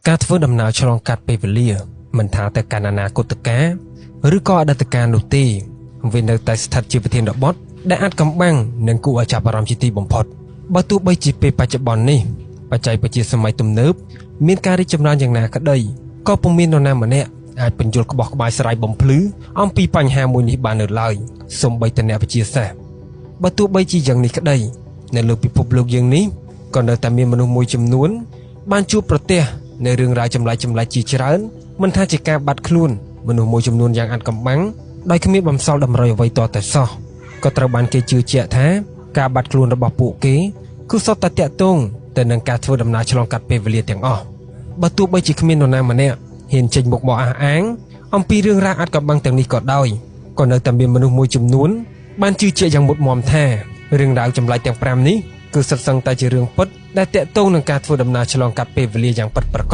ការធ្វើដំណើរឆ្លងកាត់ពេលវេលាមិនថាតែកាលណាគតការឬក៏អតីតកាលនោះទេវានៅតែស្ថិតជាប្រធានបទដែលអាចកំបាំងនិងគួរឲ្យចាប់អារម្មណ៍ជាទីបំផុតបើទោះបីជាពេលបច្ចុប្បន្ននេះបច្ចេកវិទ្យាសម័យទំនើបមានការរីកចម្រើនយ៉ាងណាក្តីក៏ពុំមាននរណាម្នាក់អាចបញ្យល់ក្បោះក្បាយស្រាយបំភ្លឺអំពីបញ្ហាមួយនេះបាននៅឡើយសូម្បីតែអ្នកវិទ្យាសាស្ត្របើទោះបីជាយ៉ាងនេះក្តីនៅលើពិភពលោកយើងនេះក៏នៅតែមានមនុស្សមួយចំនួនបានជួបប្រទះនៅរឿងរ៉ាវចម្លែកជាច្រើនមិនថាជាការបាត់ខ្លួនមនុស្សមួយចំនួនយ៉ាងអាត់កំបាំងដោយគ្មានបំសល់តម្រុយអ្វីទាល់តែសោះក៏ត្រូវបានគេជឿជាក់ថាការបាត់ខ្លួនរបស់ពួកគេគឺសុទ្ធតែតាក់ទងទៅនឹងការធ្វើដំណើរឆ្លងកាត់ពេលវេលាទាំងអស់បើទោះបីជាគ្មាននរណាម្នាក់ហ៊ានចេញមុខមកអះអាងអំពីរឿងរ៉ាវអាត់កំបាំងទាំងនេះក៏ដោយក៏នៅតែមានមនុស្សមួយចំនួនបានជឿជាក់យ៉ាងមុតមមថារឿងរ៉ាវចម្លែកទាំង5នេះគឺសុទ្ធសឹងតែជារឿងពិតដែលតាក់ទងនឹងការធ្វើដំណើរឆ្លងកាត់ពេលវេលាយ៉ាងពិតប្រាកដ